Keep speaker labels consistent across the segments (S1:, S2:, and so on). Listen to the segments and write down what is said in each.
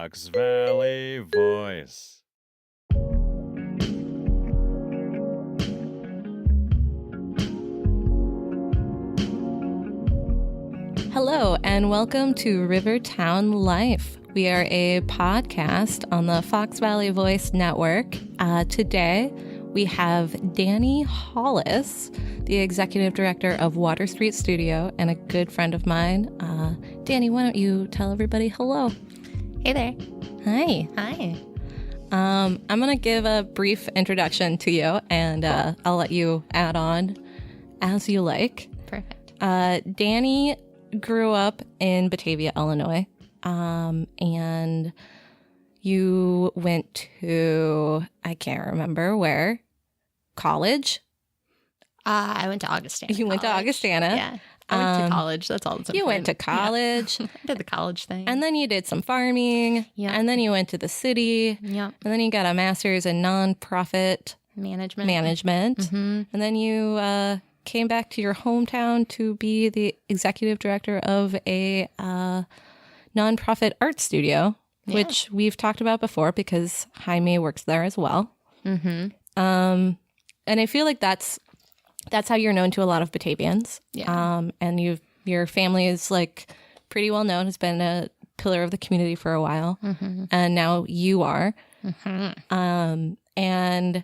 S1: Fox Valley Voice.
S2: Hello, and welcome to Rivertown Life. We are a podcast on the Fox Valley Voice Network. Today, we have Dani Hollis, the executive director of Water Street Studio and a good friend of mine. Dani, why don't you tell everybody hello?
S3: Hey there.
S2: Hi.
S3: Hi.
S2: I'm going to give a brief introduction to you, and I'll let you add on as you like.
S3: Perfect.
S2: Dani grew up in Batavia, Illinois, and you went to, I can't remember where, college?
S3: I went to Augustana.
S2: You went to Augustana?
S3: Yeah. I went to college. That's all that's important.
S2: You went to college.
S3: Yeah. I did the college thing.
S2: And then you did some farming.
S3: Yeah.
S2: And then you went to the city.
S3: Yeah.
S2: And then you got a master's in nonprofit
S3: Management.
S2: And then you came back to your hometown to be the executive director of a nonprofit art studio, which we've talked about before because Jaime works there as well. And I feel like that's how you're known to a lot of Batavians.
S3: Yeah.
S2: And your family is like pretty well known, has been a pillar of the community for a while. And now you are. And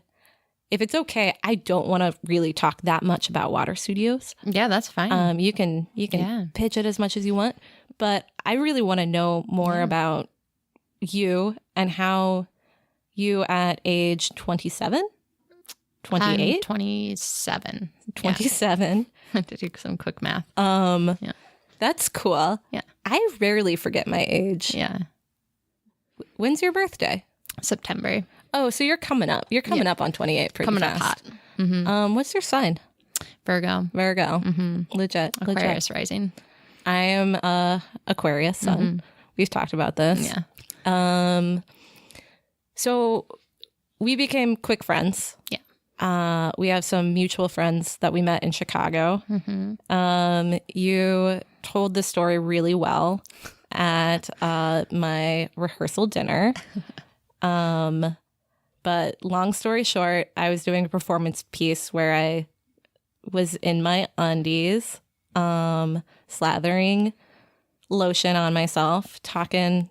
S2: if it's okay, I don't want to really talk that much about water studios.
S3: Yeah, that's fine.
S2: You can pitch it as much as you want, but I really want to know more about you and how you at age 27, 28,
S3: I'm 27.
S2: 27.
S3: I had to do some quick math.
S2: That's cool.
S3: Yeah.
S2: I rarely forget my age.
S3: Yeah.
S2: When's your birthday?
S3: September.
S2: Oh, so you're coming up. You're coming up on 28 pretty
S3: Coming
S2: fast.
S3: up hot.
S2: What's your sign?
S3: Virgo.
S2: Legit.
S3: Aquarius rising.
S2: I am Aquarius sun. We've talked about this.
S3: Yeah.
S2: So we became quick friends.
S3: Yeah.
S2: We have some mutual friends that we met in Chicago. You told the story really well at my rehearsal dinner. But long story short, I was doing a performance piece where I was in my undies, slathering lotion on myself, talking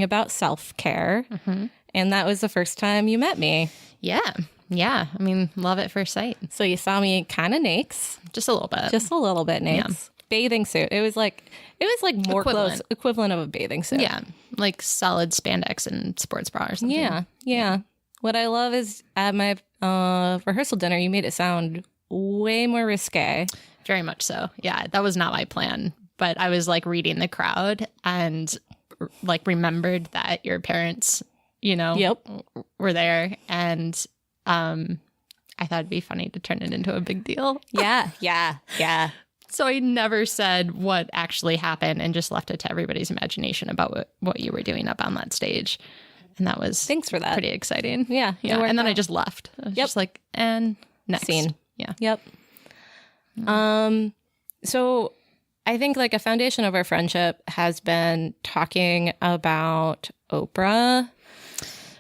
S2: about self-care. And that was the first time you met me.
S3: Yeah. Yeah. I mean, love at first sight.
S2: So you saw me kind of nakes.
S3: Just a little bit.
S2: Just a little bit nakes.
S3: Yeah.
S2: Bathing suit. It was like more close equivalent of a bathing suit.
S3: Yeah. Like solid spandex and sports bra or something.
S2: Yeah. What I love is at my rehearsal dinner, you made it sound way more risque.
S3: Very much so. Yeah. That was not my plan. But I was like reading the crowd and like remembered that your parents, were there. And I thought it'd be funny to turn it into a big deal.
S2: Yeah.
S3: So I never said what actually happened and just left it to everybody's imagination about what you were doing up on that stage. And that was
S2: Thanks for that.
S3: Pretty exciting.
S2: Yeah.
S3: And then I just left. I was just like, and next.
S2: Scene.
S3: Yeah.
S2: Yep. So I think like a foundation of our friendship has been talking about Oprah.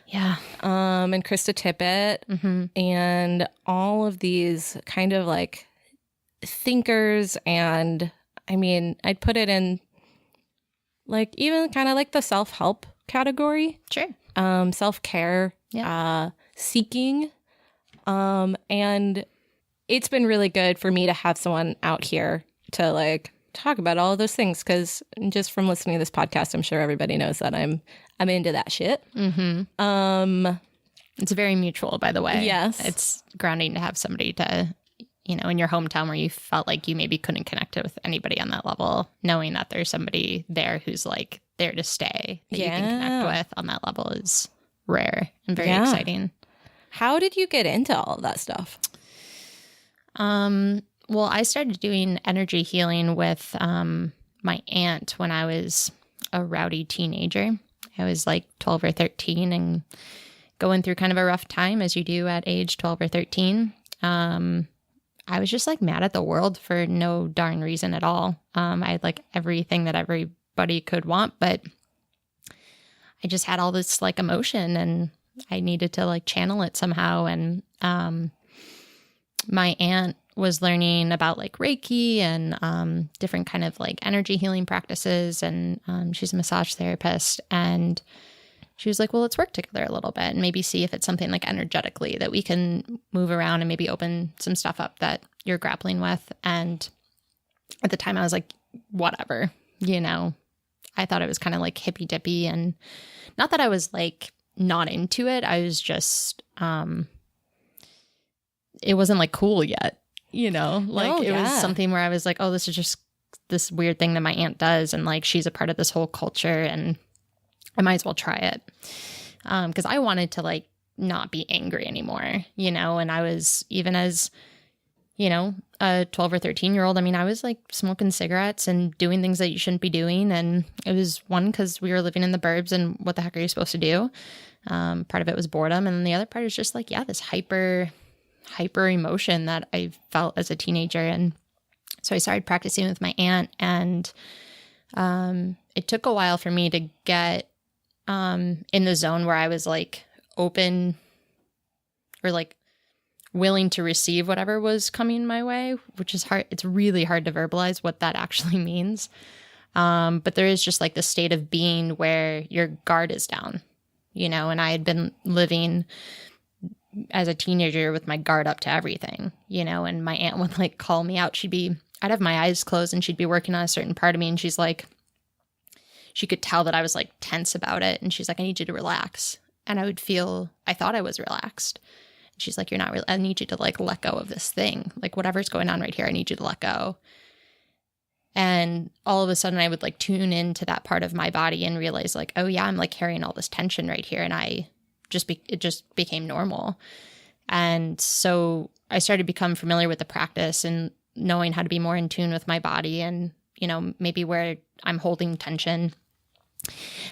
S3: Yeah.
S2: And Krista Tippett and all of these kind of like thinkers. And I mean, I'd put it in like even kind of like the self-help category.
S3: Sure.
S2: Self-care, seeking. And it's been really good for me to have someone out here to like talk about all of those things, because just from listening to this podcast, I'm sure everybody knows that I'm into that shit.
S3: It's very mutual, by the way.
S2: Yes.
S3: It's grounding to have somebody to, in your hometown where you felt like you maybe couldn't connect with anybody on that level, knowing that there's somebody there who's like there to stay that you can connect with on that level is rare and very exciting.
S2: How did you get into all of that stuff?
S3: Well, I started doing energy healing with my aunt when I was a rowdy teenager. I was like 12 or 13 and going through kind of a rough time, as you do at age 12 or 13. I was just like mad at the world for no darn reason at all. I had like everything that everybody could want, but I just had all this like emotion and I needed to like channel it somehow. And my aunt was learning about like Reiki and different kind of like energy healing practices. And she's a massage therapist. And she was like, well, let's work together a little bit and maybe see if it's something like energetically that we can move around and maybe open some stuff up that you're grappling with. And at the time I was like, whatever, you know, I thought it was kind of like hippy dippy, and not that I was like not into it. I was just, it wasn't like cool yet, you know, like it was something where I was like, oh, this is just this weird thing that my aunt does. And like, she's a part of this whole culture and I might as well try it. Cause I wanted to like not be angry anymore, you know? And I was, even as, you know, a 12 or 13-year-old, I mean, I was like smoking cigarettes and doing things that you shouldn't be doing. And it was one, because we were living in the burbs and what the heck are you supposed to do? Part of it was boredom. And the other part is just like, yeah, this hyper emotion that I felt as a teenager. And so I started practicing with my aunt, and it took a while for me to get in the zone where I was like open or like willing to receive whatever was coming my way, which is hard. It's really hard to verbalize what that actually means. But there is just like the state of being where your guard is down, you know, and I had been living as a teenager with my guard up to everything, you know, and my aunt would like call me out. I'd have my eyes closed and she'd be working on a certain part of me. And she's like, she could tell that I was like tense about it. And she's like, I need you to relax. And I thought I was relaxed. And she's like, you're not I need you to like let go of this thing. Like whatever's going on right here, I need you to let go. And all of a sudden I would like tune into that part of my body and realize like, oh yeah, I'm like carrying all this tension right here. And it just became normal. And so I started to become familiar with the practice and knowing how to be more in tune with my body and, you know, maybe where I'm holding tension.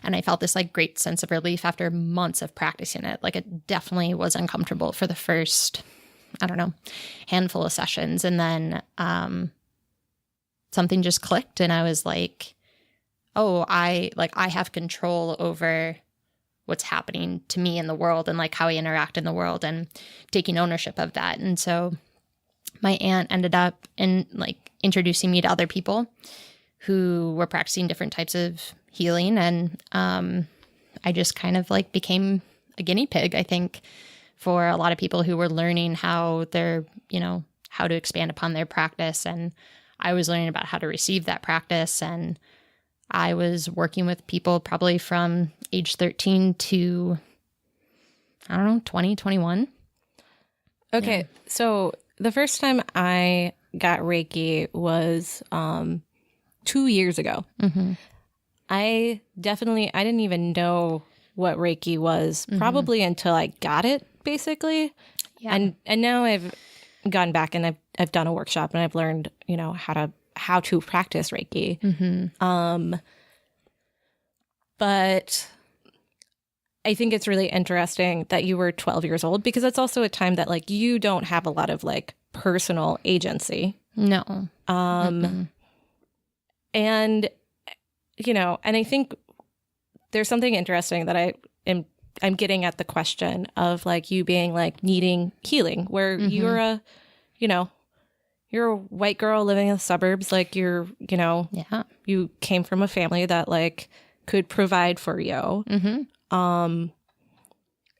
S3: And I felt this like great sense of relief after months of practicing it. Like it definitely was uncomfortable for the first, I don't know, handful of sessions. And then something just clicked and I was like, oh, I have control over what's happening to me in the world and like how I interact in the world and taking ownership of that. And so my aunt ended up introducing me to other people who were practicing different types of healing. And I just kind of like became a guinea pig, I think, for a lot of people who were learning how how to expand upon their practice. And I was learning about how to receive that practice. And I was working with people probably from age 13 to, I don't know, 20, 21.
S2: Okay.
S3: Yeah.
S2: So the first time I got Reiki was 2 years ago. Mm-hmm. I didn't even know what Reiki was probably until I got it, basically. Yeah. And now I've gone back and I've done a workshop and I've learned, you know, how to practice Reiki. Mm-hmm. But I think it's really interesting that you were 12 years old, because it's also a time that like you don't have a lot of like personal agency.
S3: No.
S2: And you know, and I think there's something interesting that I'm getting at the question of like you being like needing healing, where you're a white girl living in the suburbs, like you came from a family that like could provide for you. Mm-hmm.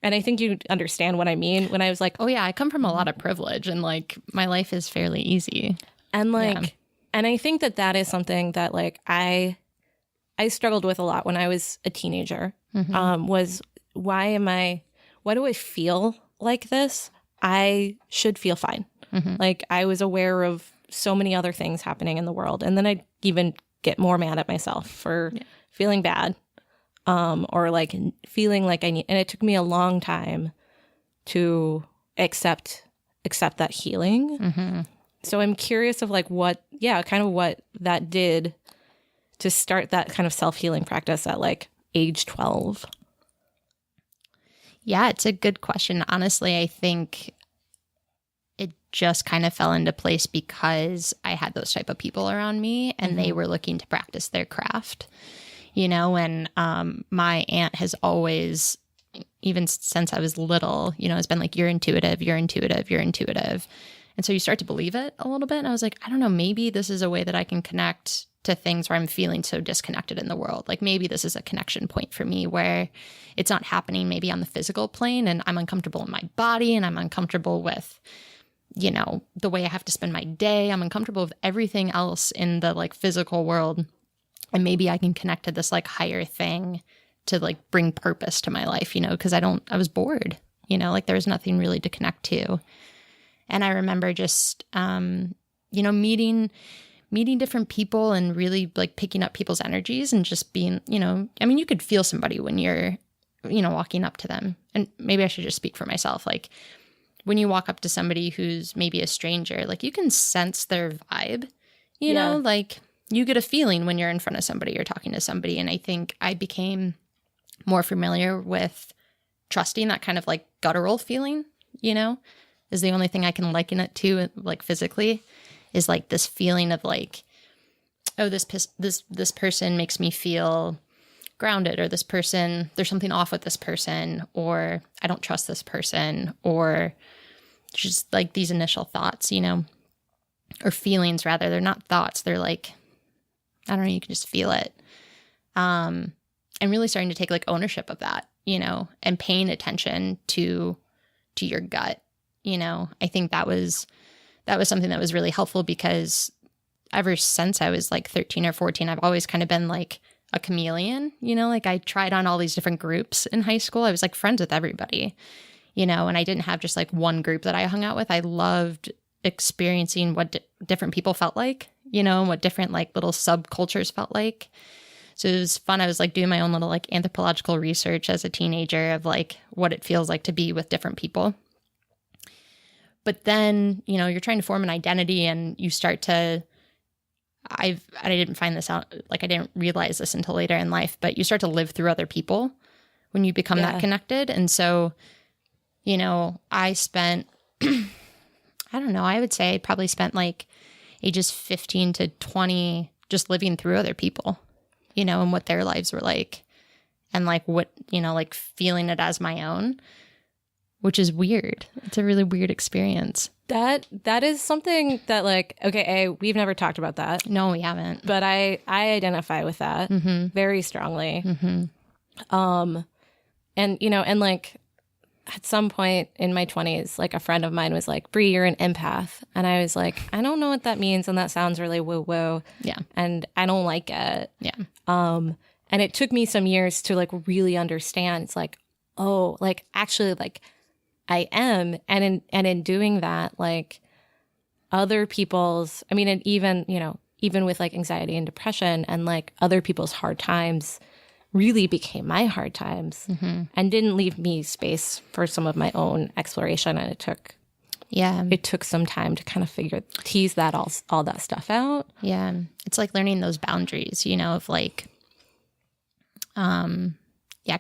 S2: And I think you understand what I mean when I was like,
S3: oh yeah, I come from a lot of privilege and like my life is fairly easy.
S2: And like, and I think that is something that like I struggled with a lot when I was a teenager. Mm-hmm. Was why do I feel like this? I should feel fine. Mm-hmm. Like I was aware of so many other things happening in the world. And then I'd even get more mad at myself for feeling bad. Or like feeling like and it took me a long time to accept that healing. Mm-hmm. So I'm curious of like what that did to start that kind of self-healing practice at like age 12.
S3: Yeah, it's a good question. Honestly, I think it just kind of fell into place because I had those type of people around me and they were looking to practice their craft. you know, and my aunt has always, even since I was little, you know, has been like, you're intuitive, you're intuitive, you're intuitive. And so you start to believe it a little bit. And I was like, I don't know, maybe this is a way that I can connect to things where I'm feeling so disconnected in the world. Like maybe this is a connection point for me where it's not happening maybe on the physical plane and I'm uncomfortable in my body and I'm uncomfortable with, you know, the way I have to spend my day. I'm uncomfortable with everything else in the like physical world. And maybe I can connect to this like higher thing to like bring purpose to my life, you know, because I was bored, you know, like there was nothing really to connect to. And I remember just, you know, meeting different people and really like picking up people's energies and just being, you know, I mean, you could feel somebody when you're, you know, walking up to them. And maybe I should just speak for myself. Like when you walk up to somebody who's maybe a stranger, like you can sense their vibe, you know, like you get a feeling when you're in front of somebody or talking to somebody. And I think I became more familiar with trusting that kind of like guttural feeling, you know, is the only thing I can liken it to, like physically, is like this feeling of like, oh, this person makes me feel grounded, or this person, there's something off with this person, or I don't trust this person, or just like these initial thoughts, you know, or feelings rather. They're not thoughts. They're like, I don't know, you can just feel it. And really starting to take like ownership of that, you know, and paying attention to your gut, you know. I think that was something that was really helpful because ever since I was like 13 or 14, I've always kind of been like a chameleon, you know, like I tried on all these different groups in high school. I was like friends with everybody, you know, and I didn't have just like one group that I hung out with. I loved experiencing what different people felt like, you know, and what different like little subcultures felt like. So it was fun. I was like doing my own little like anthropological research as a teenager of like what it feels like to be with different people. But then, you know, you're trying to form an identity and you start to, I didn't find this out, like I didn't realize this until later in life, but you start to live through other people when you become that connected. And so, you know, I spent, I don't know, I would say I probably spent like ages 15 to 20 just living through other people, you know, and what their lives were like and like what, you know, like feeling it as my own, which is weird. It's a really weird experience.
S2: That is something that like, okay, we've never talked about that.
S3: No, we haven't.
S2: But I identify with that very strongly. And, you know, and like at some point in my 20s, like a friend of mine was like, Brea, you're an empath. And I was like, I don't know what that means. And that sounds really woo-woo. Yeah. And I don't like it. Yeah. And it took me some years to like really understand. It's like, oh, like actually like I am. And in doing that, like other people's, I mean, and even, you know, even with like anxiety and depression and like other people's hard times really became my hard times and didn't leave me space for some of my own exploration. And it took some time to kind of tease that all that stuff out.
S3: Yeah. It's like learning those boundaries, you know, of like,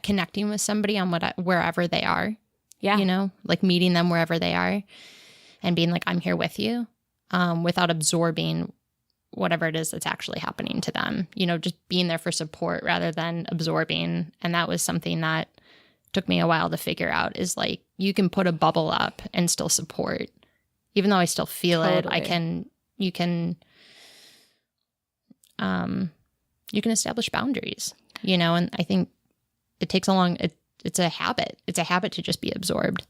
S3: connecting with somebody on wherever they are. Yeah. You know, like meeting them wherever they are and being like, I'm here with you, without absorbing whatever it is that's actually happening to them, you know, just being there for support rather than absorbing. And that was something that took me a while to figure out, is like, you can put a bubble up and still support, even though I still feel it. You can establish boundaries, you know, and I think it takes it's a habit. It's a habit to just be absorbed,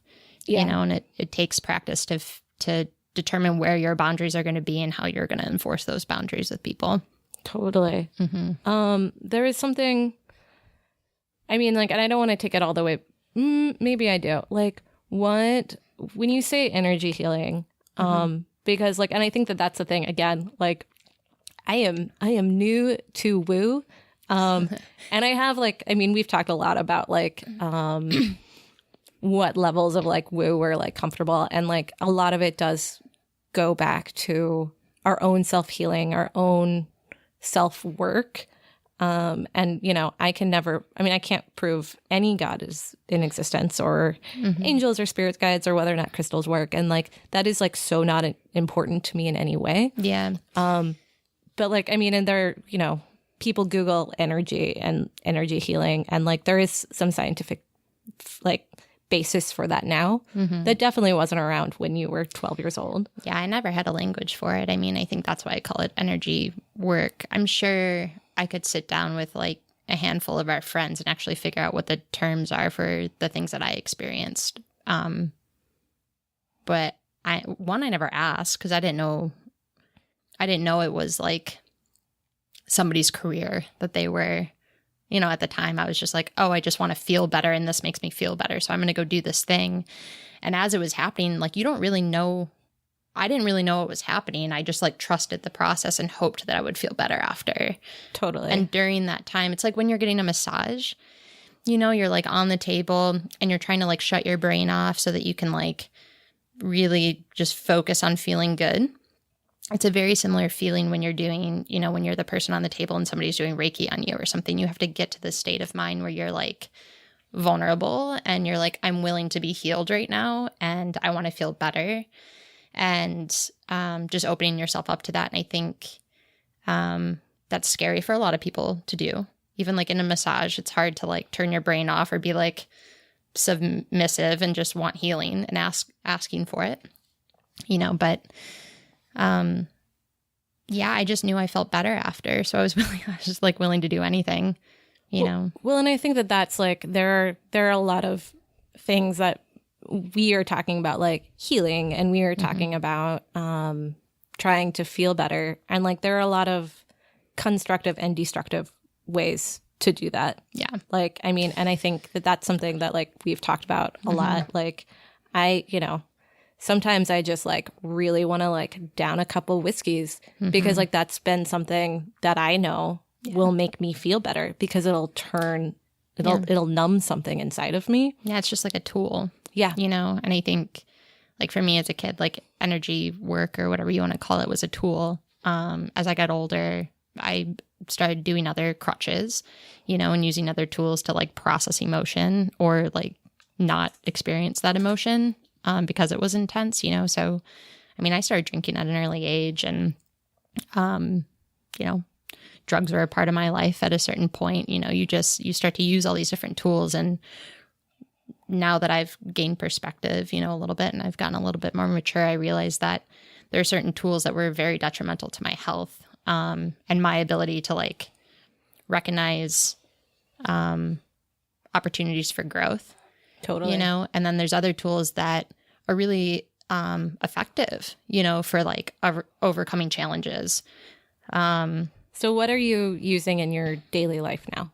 S3: you know, and it takes practice to determine where your boundaries are going to be and how you're going to enforce those boundaries with people.
S2: Totally. There is something, I mean, like, and I don't want to take it all the way. Maybe I do. Like, when you say energy healing, because like, and I think that's the thing again, like I am new to woo. And I have like, I mean, we've talked a lot about like, what levels of like woo we're like comfortable. And like a lot of it does go back to our own self-healing, our own self-work. And, you know, I can't prove any God is in existence or angels or spirit guides or whether or not crystals work. And like, that is like so not important to me in any way.
S3: Yeah.
S2: But like, I mean, and there, you know, people Google energy and energy healing, and like there is some scientific like basis for that now. That definitely wasn't around when you were 12 years old.
S3: Yeah, I never had a language for it. I mean, I think that's why I call it energy work. I'm sure I could sit down with like a handful of our friends and actually figure out what the terms are for the things that I experienced. But I never asked because I didn't know it was like somebody's career that they were, you know, at the time I was just like, oh, I just want to feel better and this makes me feel better. So I'm going to go do this thing. And as it was happening, like you don't really know. I didn't really know what was happening. I just like trusted the process and hoped that I would feel better after.
S2: Totally.
S3: And during that time, it's like when you're getting a massage, you know, you're like on the table and you're trying to like shut your brain off so that you can like really just focus on feeling good. It's a very similar feeling when you're doing, you know, when you're the person on the table and somebody's doing Reiki on you or something. You have to get to this state of mind where you're like vulnerable and you're like, I'm willing to be healed right now and I want to feel better. And just opening yourself up to that. And I think that's scary for a lot of people to do. Even like in a massage, it's hard to like turn your brain off or be like submissive and just want healing and asking for it, you know, but yeah, I just knew I felt better after. So I was just like willing to do anything, you know?
S2: Well, and I think that that's like, there are a lot of things that we are talking about, like healing, and we are talking about trying to feel better. And like, there are a lot of constructive and destructive ways to do that.
S3: Yeah.
S2: Like, I mean, and I think that that's something that like we've talked about a lot. Like you know, sometimes I just like really want to like down a couple whiskeys because like that's been something that I know will make me feel better because it'll numb something inside of me.
S3: Yeah. It's just like a tool.
S2: Yeah.
S3: You know, and I think like for me as a kid, like energy work or whatever you want to call it was a tool. As I got older, I started doing other crutches, you know, and using other tools to like process emotion or like not experience that emotion because it was intense, you know. So, I mean, I started drinking at an early age and, you know, drugs were a part of my life at a certain point. You know, you start to use all these different tools. And now that I've gained perspective, you know, a little bit and I've gotten a little bit more mature, I realize that there are certain tools that were very detrimental to my health and my ability to like recognize opportunities for growth.
S2: Totally.
S3: You know, and then there's other tools that are really effective, you know, for like overcoming challenges.
S2: So what are you using in your daily life now?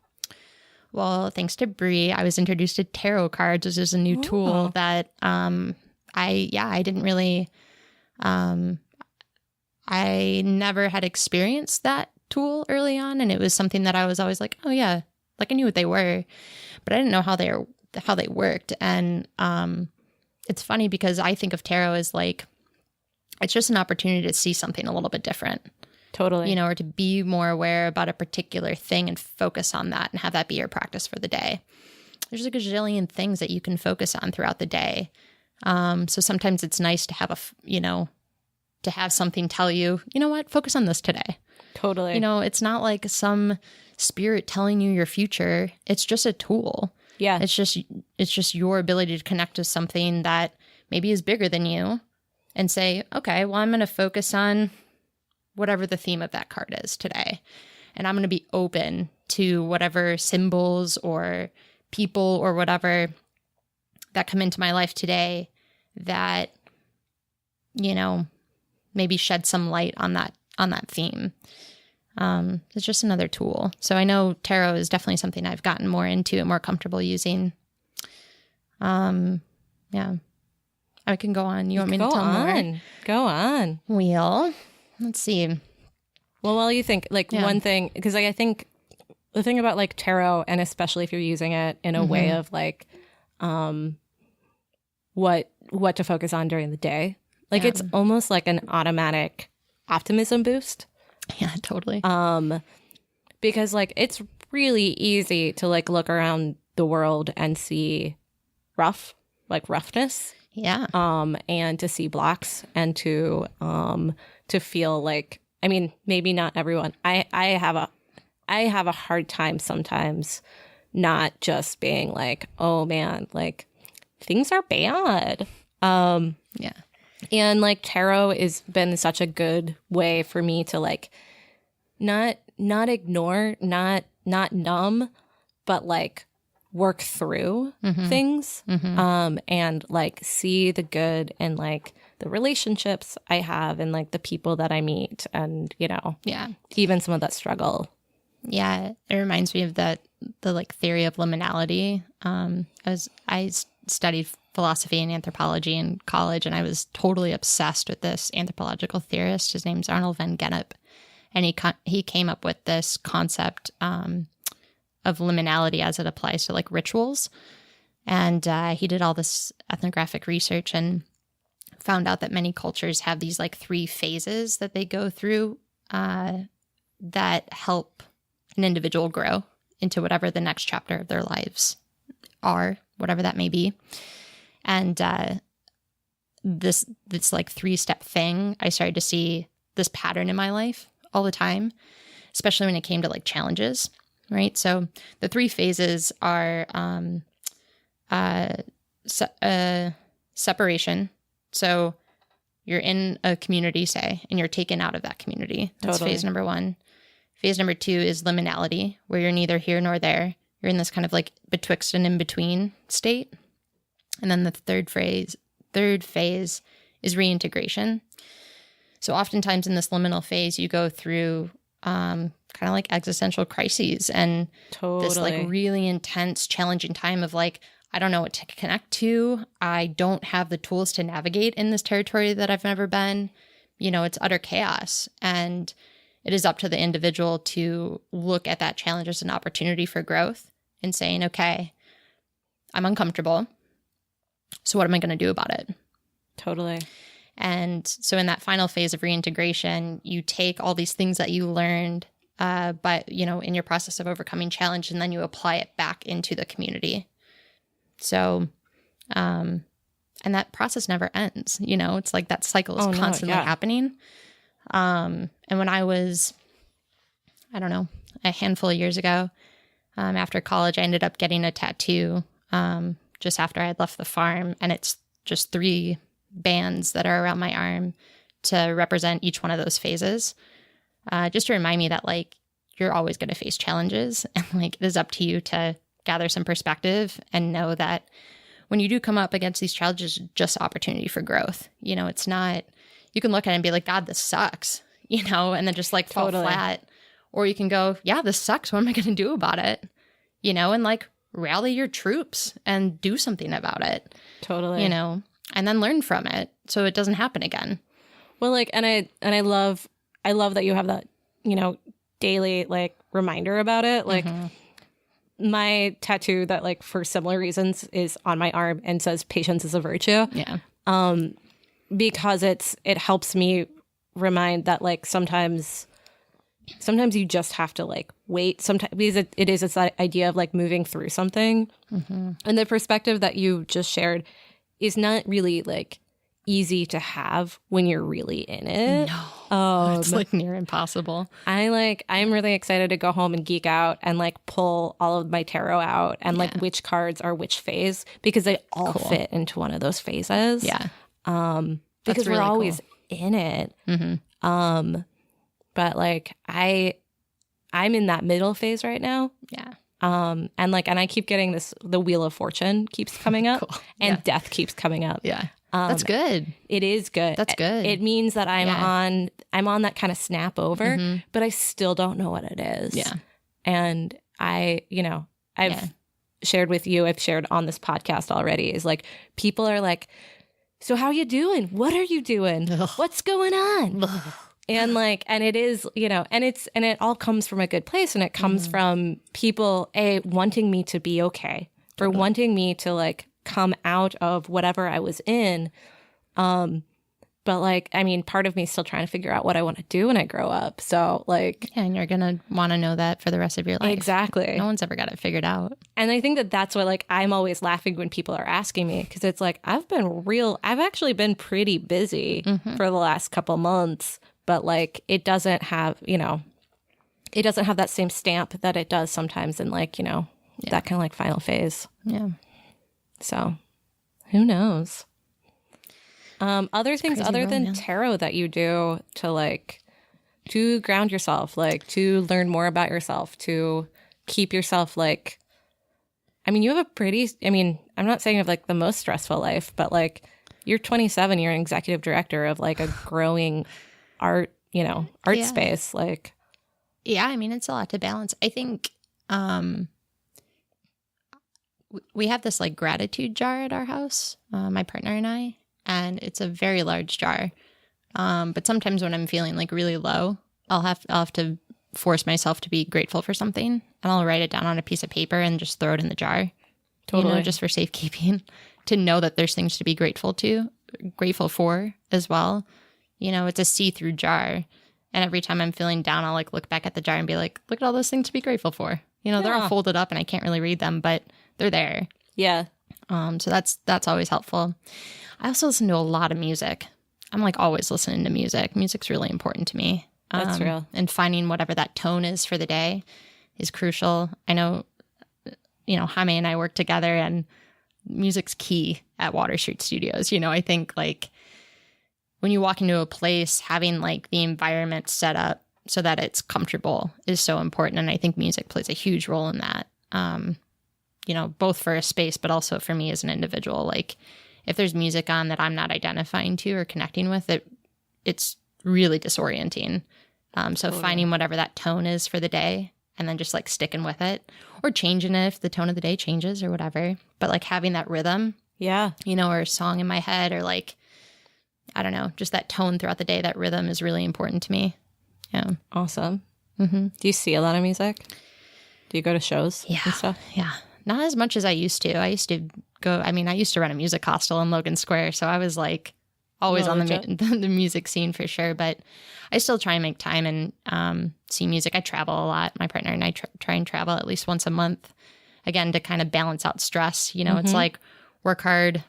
S3: Well, thanks to Brea, I was introduced to tarot cards, which is a new tool that I didn't really, I never had experienced that tool early on. And it was something that I was always like, oh yeah, like I knew what they were, but I didn't know how they worked. And it's funny because I think of tarot as like, it's just an opportunity to see something a little bit different.
S2: Totally.
S3: You know, or to be more aware about a particular thing and focus on that and have that be your practice for the day. There's a gazillion things that you can focus on throughout the day. So sometimes it's nice to have to have something tell you, you know what, focus on this today.
S2: Totally.
S3: You know, it's not like some spirit telling you your future. It's just a tool.
S2: Yeah.
S3: It's just your ability to connect to something that maybe is bigger than you and say, okay, well, I'm going to focus on whatever the theme of that card is today. And I'm going to be open to whatever symbols or people or whatever that come into my life today that, you know, maybe shed some light on that theme. It's just another tool. So I know tarot is definitely something I've gotten more into and more comfortable using. Yeah. I can go on. You want me to tell more?
S2: Go on.
S3: Well, let's see.
S2: Well, while you think, like one thing, because like, I think the thing about like tarot, and especially if you're using it in a way of like what to focus on during the day, like it's almost like an automatic optimism boost.
S3: Yeah, totally.
S2: Because like it's really easy to like look around the world and see roughness.
S3: Yeah.
S2: And to see blocks and to feel like, I mean, maybe not everyone. I have I have a hard time sometimes not just being like, oh man, like things are bad.
S3: Yeah.
S2: And like tarot has been such a good way for me to like not ignore, not numb, but like work through things, and like see the good in like the relationships I have and like the people that I meet, and even some of that struggle.
S3: Yeah, it reminds me of the like theory of liminality. I studied philosophy and anthropology in college, and I was totally obsessed with this anthropological theorist. His name's Arnold van Gennep, and he came up with this concept of liminality as it applies to like rituals. And he did all this ethnographic research and found out that many cultures have these like 3 phases that they go through that help an individual grow into whatever the next chapter of their lives are, whatever that may be. And this like 3-step thing, I started to see this pattern in my life all the time, especially when it came to like challenges, right? So the 3 phases are separation. So you're in a community, say, and you're taken out of that community. That's phase number 1. Phase number 2 is liminality, where you're neither here nor there. You're in this kind of like betwixt and in between state. And then the third phase is reintegration. So oftentimes in this liminal phase, you go through kind of like existential crises and this like really intense, challenging time of like, I don't know what to connect to. I don't have the tools to navigate in this territory that I've never been. It's utter chaos. And it is up to the individual to look at that challenge as an opportunity for growth and saying, okay, I'm uncomfortable. So what am I going to do about it?
S2: Totally.
S3: And so in that final phase of reintegration, you take all these things that you learned, but in your process of overcoming challenge, and then you apply it back into the community. So, and that process never ends. It's like that cycle is constantly happening. And when I was, I don't know, a handful of years ago, after college, I ended up getting a tattoo just after I had left the farm. And it's just 3 bands that are around my arm to represent each one of those phases. Just to remind me that like you're always going to face challenges, and like it is up to you to gather some perspective and know that when you do come up against these challenges, just opportunity for growth. It's not, you can look at it and be like, God, this sucks, and then just like fall flat. Or you can go, yeah, this sucks. What am I going to do about it? And like rally your troops and do something about it.
S2: Totally.
S3: And then learn from it so it doesn't happen again.
S2: Well, like, and I love that you have that, daily like reminder about it. Like my tattoo that like for similar reasons is on my arm and says patience is a virtue.
S3: Yeah.
S2: Because it helps me remind that like sometimes you just have to like wait sometimes, because it is that idea of like moving through something. And the perspective that you just shared is not really like easy to have when you're really in it.
S3: No, it's like near impossible.
S2: I'm really excited to go home and geek out and like pull all of my tarot out and like which cards are which phase, because they all fit into one of those phases.
S3: Yeah.
S2: Because really we're always in it. But like I'm in that middle phase right now.
S3: Yeah.
S2: And I keep getting the Wheel of Fortune keeps coming up and death keeps coming up.
S3: Yeah. That's good.
S2: It is good.
S3: That's good.
S2: It means that I'm on that kind of snap over, but I still don't know what it is.
S3: Yeah.
S2: And I've shared with you, I've shared on this podcast already, is like people are like, so how are you doing? What are you doing?
S3: Ugh.
S2: What's going on?
S3: Ugh.
S2: And like, and it is, and it all comes from a good place, and it comes from people wanting me to be okay, for wanting me to like come out of whatever I was in. But like, I mean, part of me is still trying to figure out what I want to do when I grow up. So like,
S3: yeah, and you're going to want to know that for the rest of your life.
S2: Exactly.
S3: No one's ever got it figured out.
S2: And I think that that's what like, I'm always laughing when people are asking me, because it's like, I've actually been pretty busy for the last couple months, but like, it doesn't have, it doesn't have that same stamp that it does sometimes in like, that kind of like final phase.
S3: Yeah.
S2: So who knows? Other things other
S3: world,
S2: than
S3: man.
S2: tarot that you do to like to ground yourself, like to learn more about yourself, to keep yourself like, I mean, you have a pretty, I mean, I'm not saying you have like the most stressful life, but like you're 27, you're an executive director of like a growing art
S3: Yeah.
S2: space. Like,
S3: Yeah, I mean, it's a lot to balance. I think we have this like gratitude jar at our house, my partner and I, and it's a very large jar. But sometimes when I'm feeling like really low, I'll have to force myself to be grateful for something, and I'll write it down on a piece of paper and just throw it in the jar.
S2: Totally.
S3: Just for safekeeping, to know that there's things to be grateful for as well. It's a see-through jar. And every time I'm feeling down, I'll like look back at the jar and be like, look at all those things to be grateful for. They're all folded up and I can't really read them, but they're there.
S2: yeah.
S3: So that's always helpful. I also listen to a lot of music. I'm like always listening to music. Music's really important to me.
S2: That's real.
S3: And finding whatever that tone is for the day is crucial. I know, Jaime and I work together, and music's key at Water Street Studios. I think like when you walk into a place, having like the environment set up so that it's comfortable is so important. And I think music plays a huge role in that, both for a space, but also for me as an individual. Like if there's music on that I'm not identifying to or connecting with, it's really disorienting. So finding whatever that tone is for the day and then just like sticking with it or changing it if the tone of the day changes or whatever. But like having that rhythm,
S2: Yeah.
S3: or a song in my head or like, I don't know, just that tone throughout the day, that rhythm is really important to me. Yeah.
S2: Awesome.
S3: Mm-hmm.
S2: Do you see a lot of music? Do you go to shows and stuff?
S3: Yeah. Not as much as I used to. I used to run a music hostel in Logan Square. So I was like always on the music scene for sure. But I still try and make time and see music. I travel a lot. My partner and I try and travel at least once a month, again, to kind of balance out stress. It's like work hard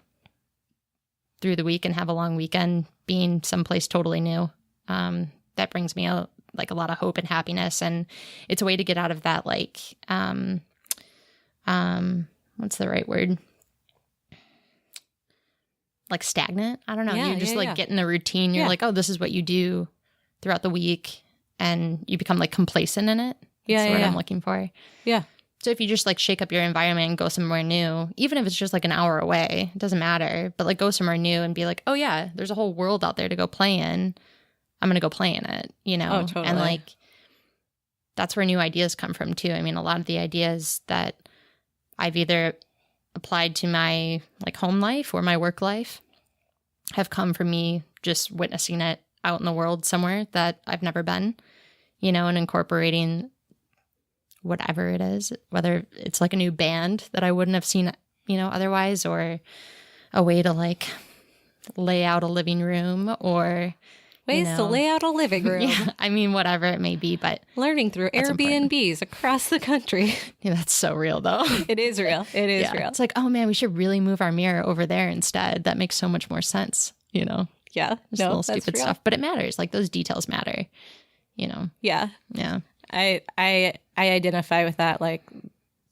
S3: through the week and have a long weekend being someplace totally new. That brings me a lot of hope and happiness. And it's a way to get out of that, like, what's the right word? Like stagnant. I don't know.
S2: Yeah,
S3: You just
S2: yeah.
S3: get in a routine. You're like, oh, this is what you do throughout the week. And you become like complacent in it. That's the word I'm looking for.
S2: Yeah.
S3: So if you just like shake up your environment and go somewhere new, even if it's just like an hour away, it doesn't matter. But like go somewhere new and be like, oh yeah, there's a whole world out there to go play in. I'm going to go play in it,
S2: Oh, totally.
S3: And like, that's where new ideas come from too. I mean, a lot of the ideas that I've either applied to my like home life or my work life have come from me just witnessing it out in the world somewhere that I've never been, and incorporating whatever it is, whether it's like a new band that I wouldn't have seen, otherwise, or a way to like lay out a living room or
S2: Ways to lay out a living room.
S3: yeah, I mean, whatever it may be, but
S2: Learning through
S3: That's
S2: Airbnbs across the country.
S3: yeah, that's so real though.
S2: It is real. It is real.
S3: It's like, oh man, we should really move our mirror over there instead. That makes so much more sense,
S2: Yeah.
S3: Just little stupid
S2: real.
S3: stuff, but it matters. Like those details matter,
S2: Yeah.
S3: Yeah.
S2: I identify with that, like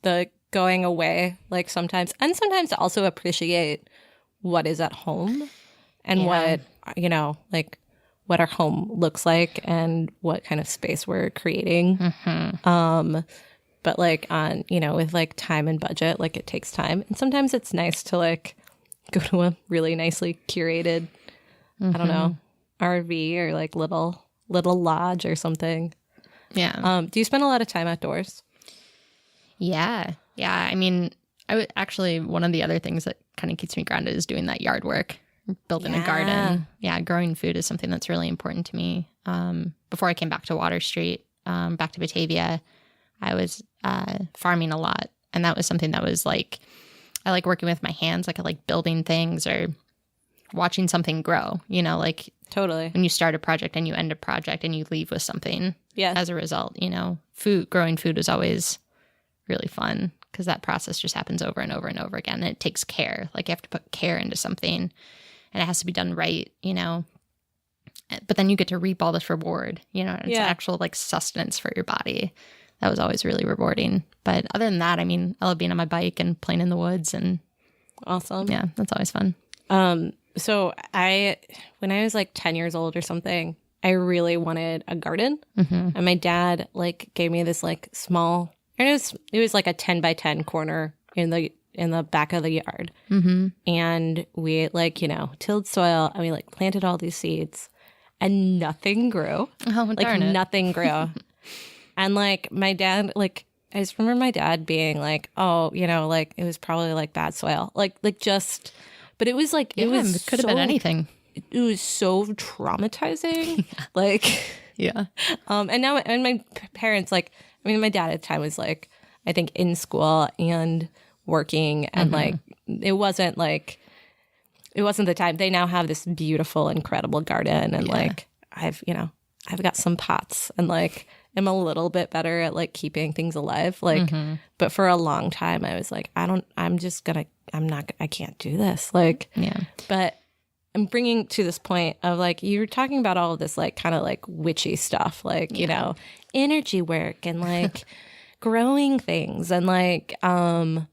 S2: the going away, like sometimes, and sometimes to also appreciate what is at home and what, like what our home looks like and what kind of space we're creating. But like on, with like time and budget, like it takes time. And sometimes it's nice to like go to a really nicely curated, I don't know, RV or like little lodge or something.
S3: Yeah.
S2: Do you spend a lot of time outdoors?
S3: Yeah. I mean, actually, one of the other things that kind of keeps me grounded is doing that yard work, building a garden. Yeah. Growing food is something that's really important to me. Before I came back to Water Street, back to Batavia, I was farming a lot. And that was something that was like, I like working with my hands. Like I like building things or watching something grow, like
S2: Totally.
S3: when you start a project and you end a project and you leave with something as a result, growing food is always really fun because that process just happens over and over and over again. And it takes care. Like you have to put care into something and it has to be done right, but then you get to reap all this reward, you know, it's actual like sustenance for your body. That was always really rewarding. But other than that, I mean, I love being on my bike and playing in the woods, and
S2: awesome.
S3: Yeah, that's always fun.
S2: So when I was like 10 years old or something, I really wanted a garden. And my dad like gave me this like small, and it was like a 10 by 10 corner in the back of the yard. And we like, you know, tilled soil, and we like planted all these seeds, and nothing grew.
S3: Oh,
S2: like
S3: darn it.
S2: nothing grew. And like my dad, like I just remember my dad being like, oh, you know, like it was probably like bad soil, like just, but it was like, it
S3: could have been anything.
S2: It was so traumatizing. Like,
S3: yeah.
S2: And now, and my parents, like, I mean, my dad at the time was like, I think in school and working, and like, it wasn't the time. They now have this beautiful, incredible garden, and like, I've got some pots, and like, I'm a little bit better at like keeping things alive. Like, but for a long time I was like, I can't do this. Like, but I'm bringing to this point of like, you were talking about all of this, like kind of like witchy stuff, like, you know, energy work and like growing things, and like, and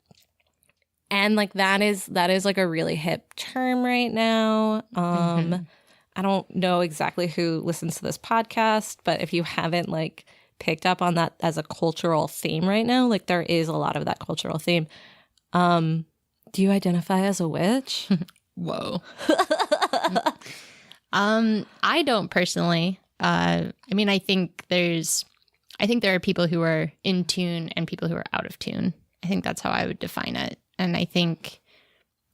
S2: like that is like a really hip term right now. I don't know exactly who listens to this podcast, but if you haven't like picked up on that as a cultural theme right now, like there is a lot of that cultural theme. Do you identify as a witch?
S3: Whoa. I don't personally. I mean, I think there are people who are in tune and people who are out of tune. I think that's how I would define it. And I think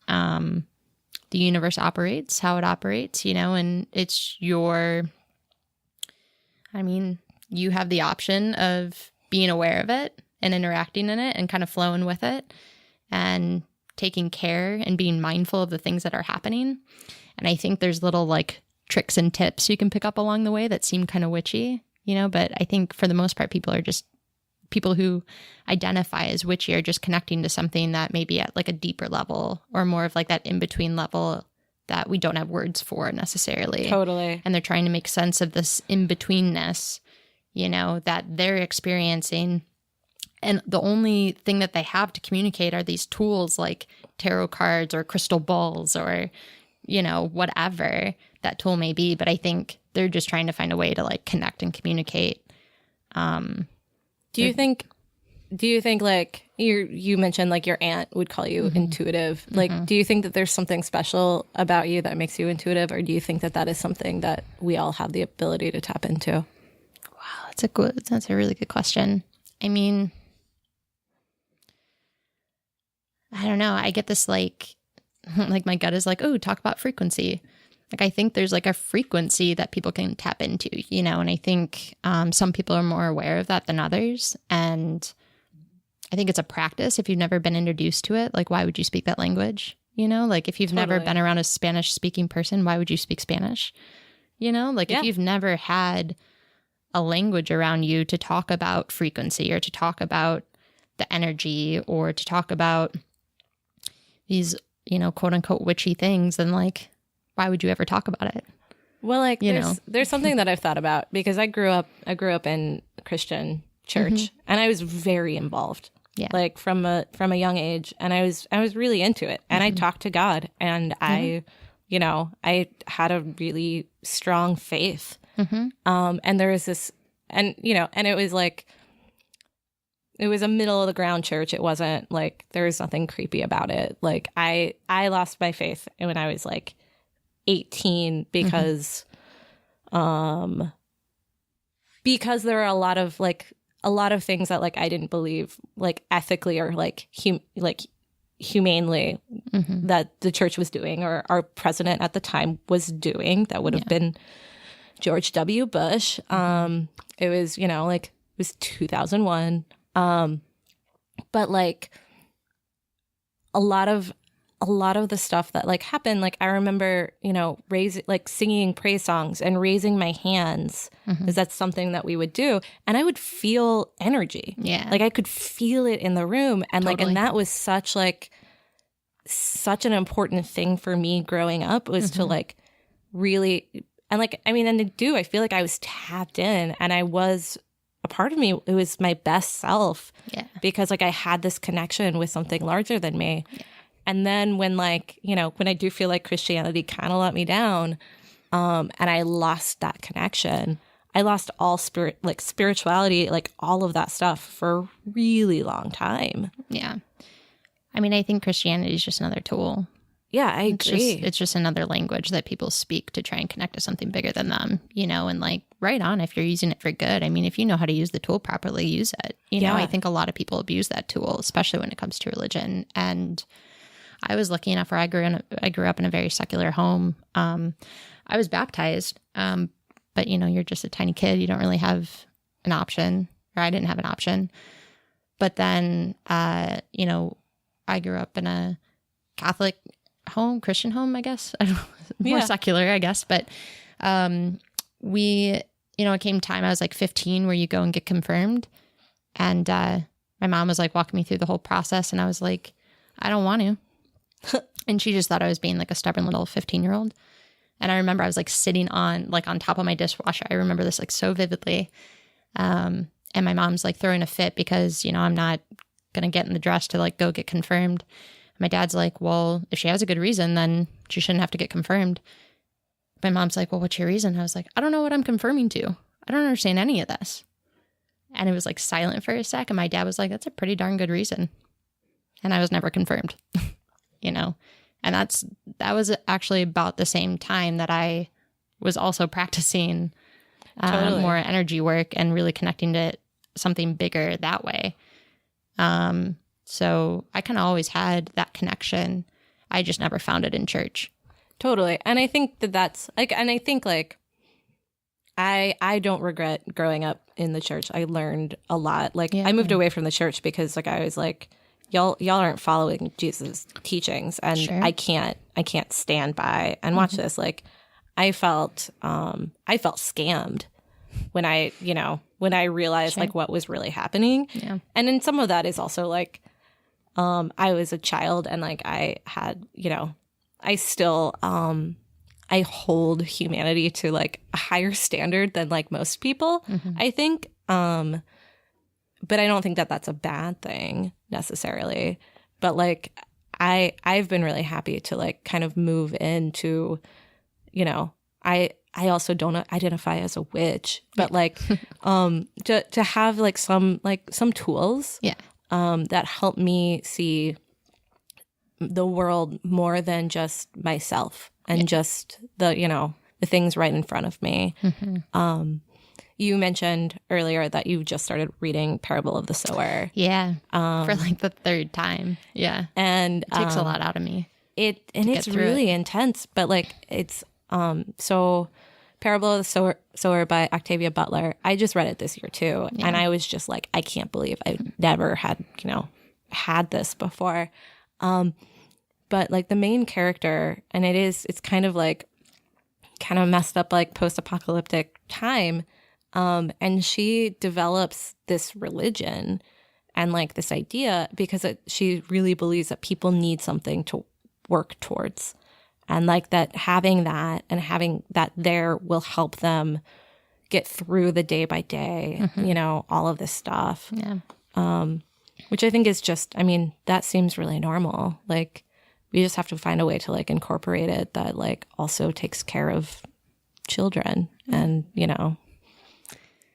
S3: the universe operates how it operates, you know, and it's you have the option of being aware of it and interacting in it and kind of flowing with it and taking care and being mindful of the things that are happening. And I think there's little like tricks and tips you can pick up along the way that seem kind of witchy, you know, but I think for the most part, people who identify as witchy are just connecting to something that may be at like a deeper level, or more of like that in-between level that we don't have words for necessarily.
S2: Totally.
S3: And they're trying to make sense of this in-betweenness, you know, that they're experiencing. And the only thing that they have to communicate are these tools like tarot cards or crystal balls or, you know, whatever that tool may be. But I think they're just trying to find a way to like connect and communicate.
S2: Do you think like you mentioned like your aunt would call you intuitive? Like, do you think that there's something special about you that makes you intuitive, or do you think that that is something that we all have the ability to tap into?
S3: Wow, that's a really good question. I mean, I don't know. I get this like my gut is like, oh, talk about frequency. Like, I think there's like a frequency that people can tap into, you know, and I think some people are more aware of that than others. And I think it's a practice. If you've never been introduced to it, like, why would you speak that language? You know, like if you've never been around a Spanish speaking person, why would you speak Spanish? You know, like if you've never had a language around you to talk about frequency or to talk about the energy or to talk about these, you know, quote unquote witchy things, then like, why would you ever talk about it?
S2: Well, like there's something that I've thought about, because I grew up in a Christian church, and I was very involved, like from a young age, and I was really into it, and I talked to God, and I had a really strong faith, and there was this, and you know, and it was like, it was a middle of the ground church. It wasn't like, there was nothing creepy about it. Like I lost my faith when I was like 18 because there are a lot of things that like I didn't believe like ethically or like humanely that the church was doing, or our president at the time was doing. That would have been George W. Bush. It was, you know, like it was 2001. But like a lot of the stuff that like happened, like I remember, you know, singing praise songs and raising my hands, because that's something that we would do. And I would feel energy. Yeah. Like I could feel it in the room. And like, and that was such an important thing for me growing up, was to like really, And like, I mean, and I feel like I was tapped in, and I was a part of me. It was my best self because like I had this connection with something larger than me. Yeah. And then when like, you know, when I do feel like Christianity kind of let me down, and I lost that connection, I lost all spirituality, like all of that stuff for a really long time.
S3: Yeah. I mean, I think Christianity is just another tool.
S2: Yeah, I agree.
S3: It's just another language that people speak to try and connect to something bigger than them, you know, and like right on if you're using it for good. I mean, if you know how to use the tool properly, use it. You know, I think a lot of people abuse that tool, especially when it comes to religion. And I was lucky enough where I grew up in a very secular home. I was baptized, but you know, you're just a tiny kid. You don't really have an option, or I didn't have an option. But then, you know, I grew up in a Catholic home, Christian home, I guess. I don't know, more secular, I guess. But we, you know, it came time, I was like 15, where you go and get confirmed. And my mom was like walking me through the whole process. And I was like, I don't want to. And she just thought I was being like a stubborn little 15-year-old. And I remember I was like sitting on top of my dishwasher. I remember this like so vividly. And my mom's like throwing a fit because, you know, I'm not going to get in the dress to like go get confirmed. My dad's like, well, if she has a good reason, then she shouldn't have to get confirmed. My mom's like, well, what's your reason? I was like, I don't know what I'm confirming to. I don't understand any of this. And it was like silent for a sec. And my dad was like, that's a pretty darn good reason. And I was never confirmed, you know? And that was actually about the same time that I was also practicing more energy work and really connecting to something bigger that way. So I kind of always had that connection. I just never found it in church.
S2: Totally. And I think that's like, and I think like, I don't regret growing up in the church. I learned a lot. Like I moved away from the church because like I was like, y'all aren't following Jesus' teachings, and I can't stand by and watch this. Like I felt scammed when I realized like what was really happening. Yeah. And then some of that is also like, I was a child, and like I had, you know, I still, I hold humanity to like a higher standard than like most people, I think. But I don't think that that's a bad thing necessarily. But like, I've been really happy to like kind of move into, you know, I also don't identify as a witch, but like, to have like some tools, that help me see the world more than just myself and just the, you know, the things right in front of me. You mentioned earlier that you just started reading Parable of the Sower. Yeah.
S3: For like the third time. Yeah.
S2: And
S3: it takes a lot out of me.
S2: It's really intense, but like it's, so Parable of the Sower by Octavia Butler. I just read it this year too. Yeah. And I was just like, I can't believe I never had, you know, had this before. But like the main character, and it's kind of like, kind of messed up like post-apocalyptic time. And she develops this religion and like this idea because she really believes that people need something to work towards. And like that having that there will help them get through the day by day, you know, all of this stuff. Yeah. Which I think is just, I mean, that seems really normal. Like we just have to find a way to like incorporate it that like also takes care of children. And, you know,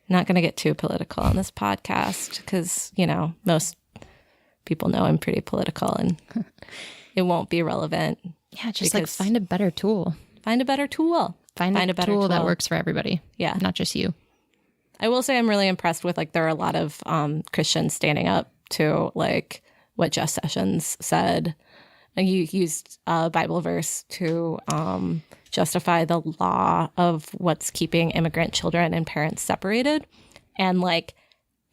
S2: not going to get too political on this podcast because, you know, most people know I'm pretty political and it won't be relevant.
S3: Yeah, just like find a better tool.
S2: Find a better tool.
S3: Find a better tool that works for everybody. Yeah. Not just you.
S2: I will say I'm really impressed with like there are a lot of Christians standing up to like what Jeff Sessions said. And you used a Bible verse to justify the law of what's keeping immigrant children and parents separated. And like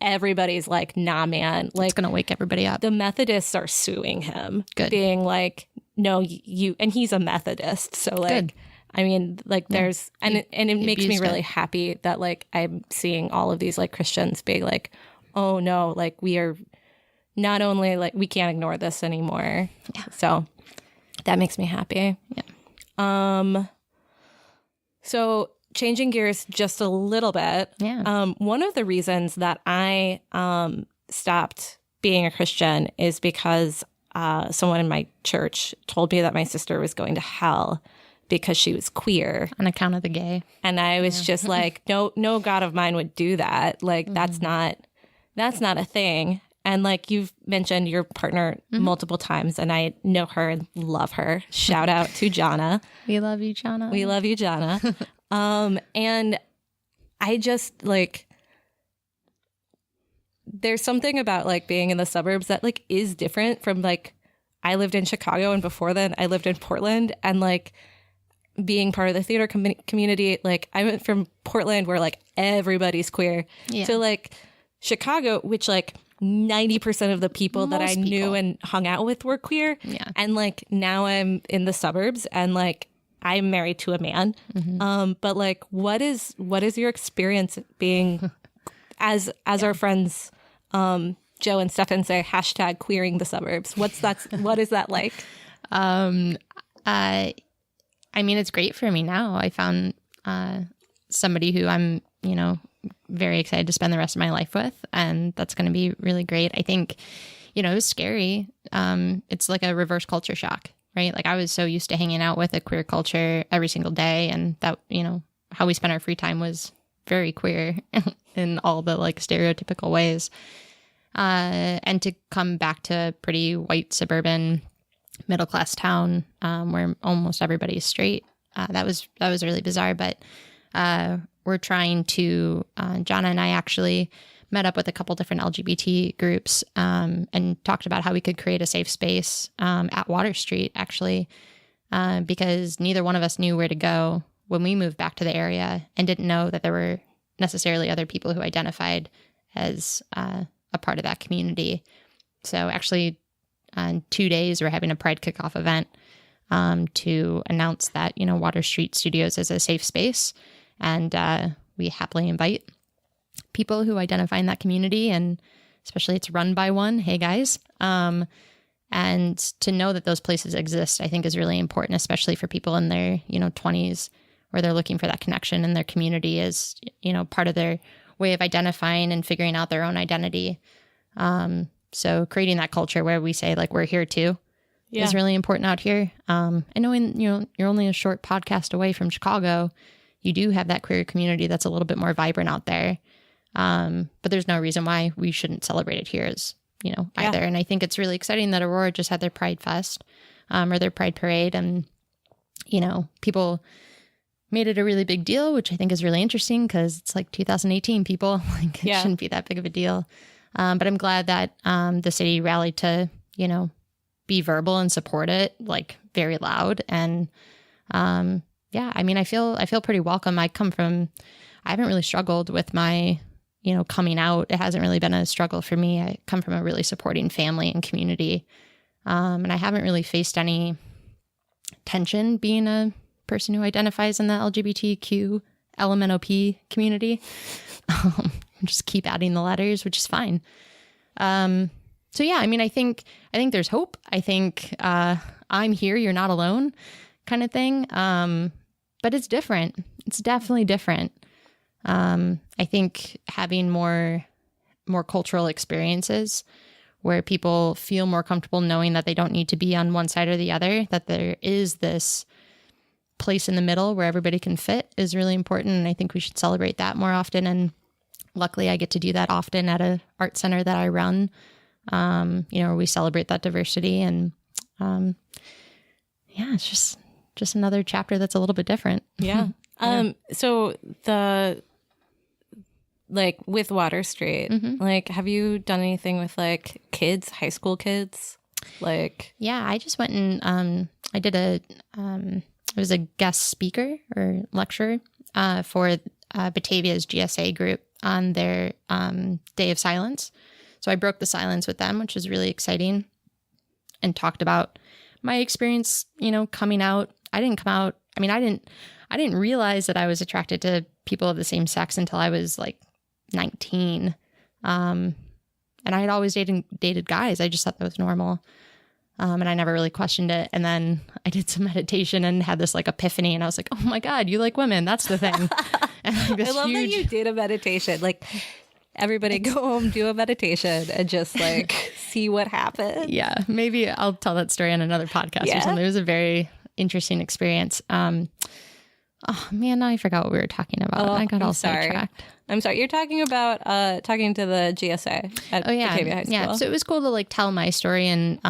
S2: everybody's like, nah, man. Like
S3: it's going to wake everybody up.
S2: The Methodists are suing him.
S3: Good.
S2: Being like, no, you, and he's a Methodist. So like, good. I mean, like there's, and it makes me really happy that like I'm seeing all of these like Christians being like, oh no, like we are not only like, we can't ignore this anymore. Yeah. So that makes me happy. Yeah. So changing gears just a little bit.
S3: Yeah.
S2: One of the reasons that I stopped being a Christian is because someone in my church told me that my sister was going to hell because she was queer.
S3: On account of the gay.
S2: And I was just like, no God of mine would do that. Like, that's not a thing. And like you've mentioned your partner multiple times, and I know her and love her. Shout out to Jana.
S3: We love you, Jana.
S2: We love you, Jana. And I just like, there's something about like being in the suburbs that like is different from like, I lived in Chicago, and before then I lived in Portland, and like being part of the theater community, like I went from Portland where like everybody's queer to like Chicago, which like 90% of the people that I knew and hung out with were queer.
S3: Yeah.
S2: And like now I'm in the suburbs, and like I'm married to a man. But like what is your experience being as our friends Joe and Stefan say, hashtag queering the suburbs? What is that like?
S3: I mean, it's great for me now. I found somebody who I'm, very excited to spend the rest of my life with, and that's going to be really great. I think, it was scary. It's like a reverse culture shock, right? Like I was so used to hanging out with a queer culture every single day, and that, how we spent our free time was very queer in all the like stereotypical ways. And to come back to a pretty white suburban middle-class town where almost everybody is straight, that was really bizarre. But we're trying to, Jana and I actually met up with a couple different LGBT groups and talked about how we could create a safe space at Water Street, actually, because neither one of us knew where to go when we moved back to the area, and didn't know that there were necessarily other people who identified as a part of that community. So actually, in 2 days, we're having a Pride kickoff event to announce that, Water Street Studios is a safe space. And we happily invite people who identify in that community, and especially it's run by one. Hey, guys. And to know that those places exist, I think is really important, especially for people in their, 20s, where they're looking for that connection in their community as, part of their way of identifying and figuring out their own identity. So creating that culture where we say, like, we're here too is really important out here. I know you're only a short podcast away from Chicago. You do have that queer community that's a little bit more vibrant out there. But there's no reason why we shouldn't celebrate it here as, either. And I think it's really exciting that Aurora just had their Pride Fest or their Pride Parade. And, people made it a really big deal, which I think is really interesting because it's like 2018 people. Like it shouldn't be that big of a deal. But I'm glad that the city rallied to, be verbal and support it, like very loud. And I mean, I feel pretty welcome. I haven't really struggled with my, coming out. It hasn't really been a struggle for me. I come from a really supporting family and community. And I haven't really faced any tension being a person who identifies in the LGBTQ LMNOP community. Just keep adding the letters, which is fine. So yeah, I mean, I think there's hope. I think I'm here, you're not alone kind of thing. But it's different. It's definitely different. I think having more cultural experiences where people feel more comfortable knowing that they don't need to be on one side or the other, that there is this place in the middle where everybody can fit is really important. And I think we should celebrate that more often. And luckily I get to do that often at a art center that I run, where we celebrate that diversity. And it's just another chapter that's a little bit different.
S2: Yeah. So with Water Street, like, have you done anything with like kids, high school kids? Like,
S3: yeah, I just went and I did I was a guest speaker or lecturer for Batavia's GSA group on their Day of Silence. So I broke the silence with them, which was really exciting, and talked about my experience, coming out. I didn't come out. I mean, I didn't realize that I was attracted to people of the same sex until I was like 19. And I had always dated guys. I just thought that was normal. And I never really questioned it. And then I did some meditation and had this like epiphany, and I was like, oh my God, you like women. That's the thing. And, like, this
S2: I love that you did a meditation. Like, everybody go home, do a meditation, and just like see what happens.
S3: Yeah, maybe I'll tell that story on another podcast or something. It was a very interesting experience. Oh man, now I forgot what we were talking about. I got all sidetracked.
S2: I'm sorry. You're talking about talking to the GSA at Batavia High School.
S3: Yeah. So it was cool to like tell my story and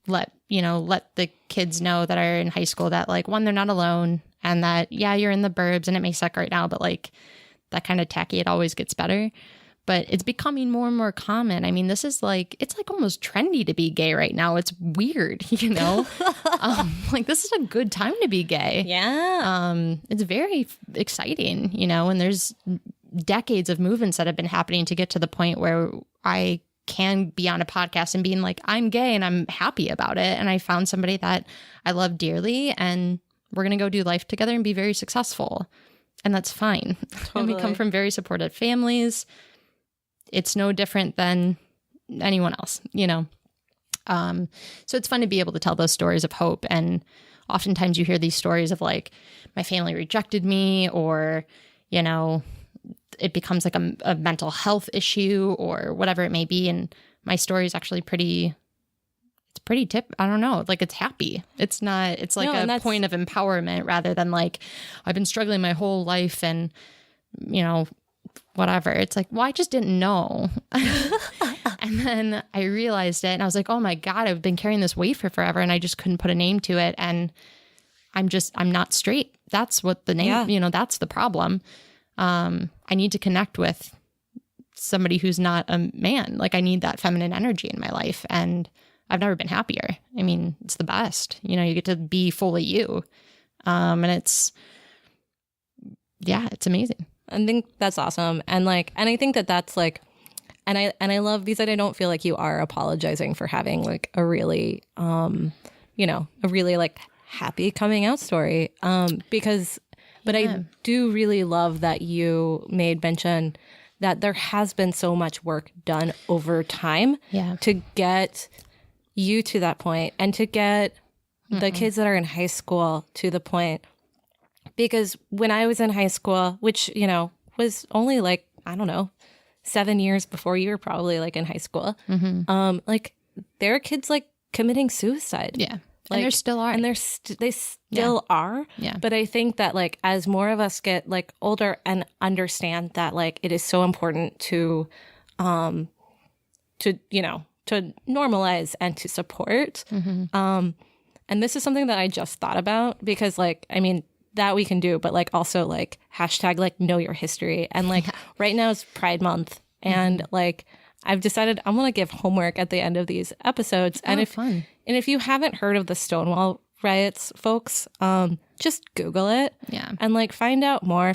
S3: let the kids know that are in high school that like, one, they're not alone, and that you're in the burbs and it may suck right now, but like that kind of tacky, it always gets better. But it's becoming more and more common. I mean, this is like, it's like almost trendy to be gay right now. It's weird, like this is a good time to be gay.
S2: Yeah.
S3: It's very exciting, and there's decades of movements that have been happening to get to the point where I can be on a podcast and being like, I'm gay and I'm happy about it. And I found somebody that I love dearly, and we're going to go do life together and be very successful. And that's fine. Totally. And we come from very supportive families. It's no different than anyone else, So it's fun to be able to tell those stories of hope. And oftentimes you hear these stories of like, my family rejected me, or, it becomes like a mental health issue or whatever it may be. And my story is actually I don't know, like it's happy. It's not, it's like a point of empowerment rather than like, I've been struggling my whole life and, whatever. It's like, well, I just didn't know. And then I realized it and I was like, oh my God, I've been carrying this weight for forever and I just couldn't put a name to it. And I'm not straight. That's what the name, that's the problem. I need to connect with somebody who's not a man. Like I need that feminine energy in my life, and I've never been happier. I mean, it's the best, you get to be fully you. And it's amazing.
S2: I think that's awesome. And like, and I think that's like, and I love these, that I don't feel like you are apologizing for having like a really, a really like happy coming out story. But I do really love that you made mention that there has been so much work done over time to get you to that point and to get the kids that are in high school to the point. Because when I was in high school, which, was only like, I don't know, 7 years before you were probably like in high school, like there are kids like committing suicide.
S3: Yeah.
S2: Like,
S3: and there still are.
S2: And they still are.
S3: Yeah.
S2: But I think that like as more of us get like older and understand that like it is so important to normalize and to support. And this is something that I just thought about because like, I mean, that we can do, but like also like hashtag like know your history. And like right now is Pride Month. And like I've decided I'm going to give homework at the end of these episodes. And if you haven't heard of the Stonewall riots, folks, just Google it.
S3: Yeah.
S2: And like find out more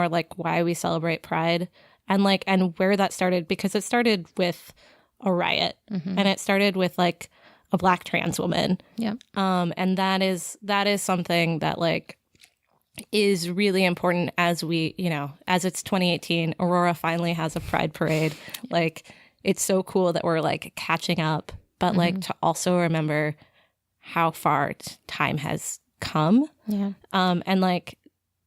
S2: like why we celebrate Pride and where that started, because it started with a riot and it started with like a Black trans woman.
S3: Yeah.
S2: And that is something that like is really important as we, as it's 2018, Aurora finally has a Pride parade. Like it's so cool that we're like catching up, but like to also remember how far time has come.
S3: Yeah.
S2: And like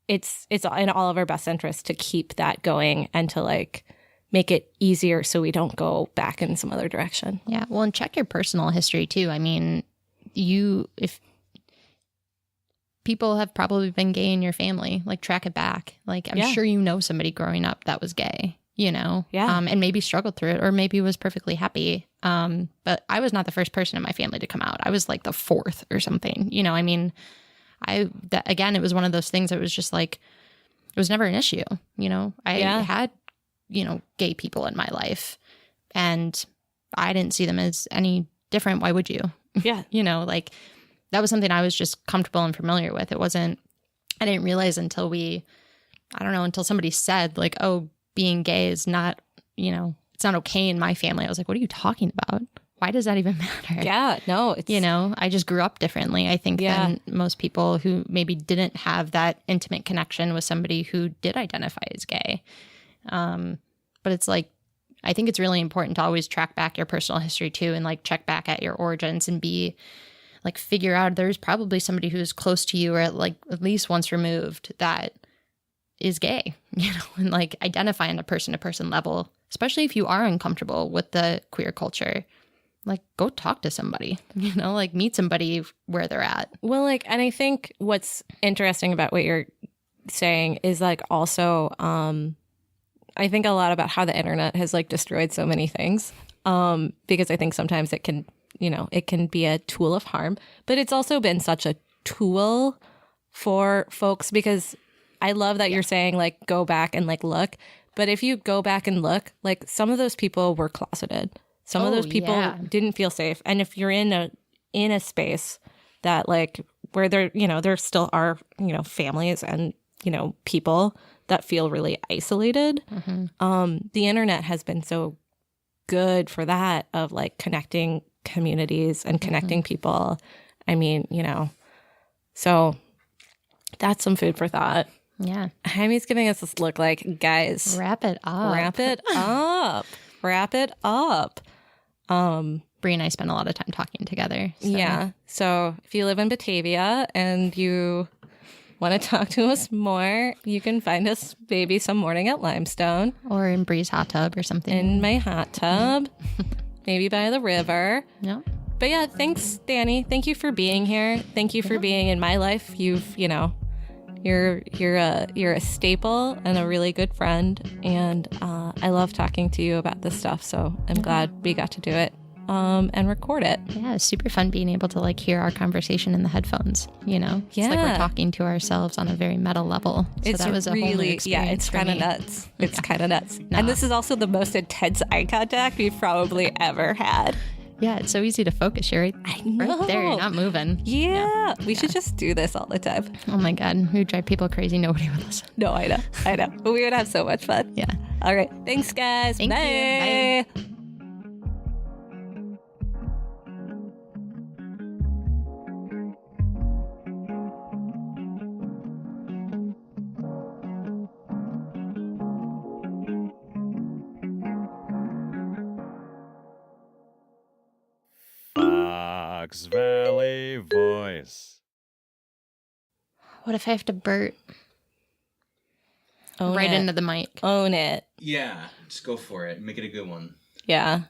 S2: it's in all of our best interest to keep that going and to like make it easier so we don't go back in some other direction.
S3: Yeah. Well, and check your personal history too. I mean, if people have probably been gay in your family, like track it back. Like I'm sure somebody growing up that was gay,
S2: Yeah.
S3: And maybe struggled through it or maybe was perfectly happy. But I was not the first person in my family to come out. I was like the fourth or something, I mean, again, it was one of those things that was just like, it was never an issue. I had, gay people in my life and I didn't see them as any different. Why would you?
S2: Yeah.
S3: Like that was something I was just comfortable and familiar with. I didn't realize until somebody said like, oh, being gay is not, it's not okay in my family. I was like, what are you talking about? Why does that even matter?
S2: Yeah, no, it's,
S3: I just grew up differently, I think, than most people who maybe didn't have that intimate connection with somebody who did identify as gay. But it's like, I think it's really important to always track back your personal history too, and like check back at your origins and be like, figure out there's probably somebody who's close to you or at least once removed that is gay, and like identify on a person to person level, especially if you are uncomfortable with the queer culture. Like, go talk to somebody, like meet somebody where they're at.
S2: Well, like, and I think what's interesting about what you're saying is like also, I think a lot about how the internet has like destroyed so many things, because I think sometimes it can, it can be a tool of harm, but it's also been such a tool for folks, because I love that you're saying like, go back and like look, but if you go back and look, like some of those people were closeted. Some of those people didn't feel safe. And if you're in a space that like where there still are, families and, people that feel really isolated, the internet has been so good for that, of like connecting communities and connecting people. I mean, so that's some food for thought.
S3: Yeah.
S2: Jaime's giving us this look like, guys,
S3: wrap it up.
S2: Wrap it up. Wrap it up.
S3: Brea and I spend a lot of time talking together. So.
S2: Yeah. So if you live in Batavia and you want to talk to us more, you can find us maybe some morning at Limestone.
S3: Or in Bree's hot tub or something.
S2: In my hot tub. Maybe by the river.
S3: Yeah.
S2: But yeah, thanks, Dani. Thank you for being here. Thank you for being in my life. You've, you're a staple and a really good friend. And I love talking to you about this stuff. So I'm glad we got to do it. And record it.
S3: Yeah, it's super fun being able to like hear our conversation in the headphones, It's like we're talking to ourselves on a very meta level. So
S2: it's
S3: that was a whole new experience.
S2: It's kind of nuts. It's kind of nuts. No. And this is also the most intense eye contact we've probably ever had.
S3: Yeah, it's so easy to focus. You're right there. You're not moving.
S2: Yeah. We should just do this all the time.
S3: Oh my God. We would drive people crazy. Nobody would listen.
S2: No, I know. But we would have so much fun.
S3: Yeah.
S2: All right. Thanks, guys.
S3: Thank
S2: Bye.
S3: You. Bye.
S1: Fox Valley Voice.
S3: What if I have to burp
S2: Own
S3: right
S2: it.
S3: into the mic?
S2: Own it.
S4: Yeah, just go for it. Make it a good one.
S2: Yeah.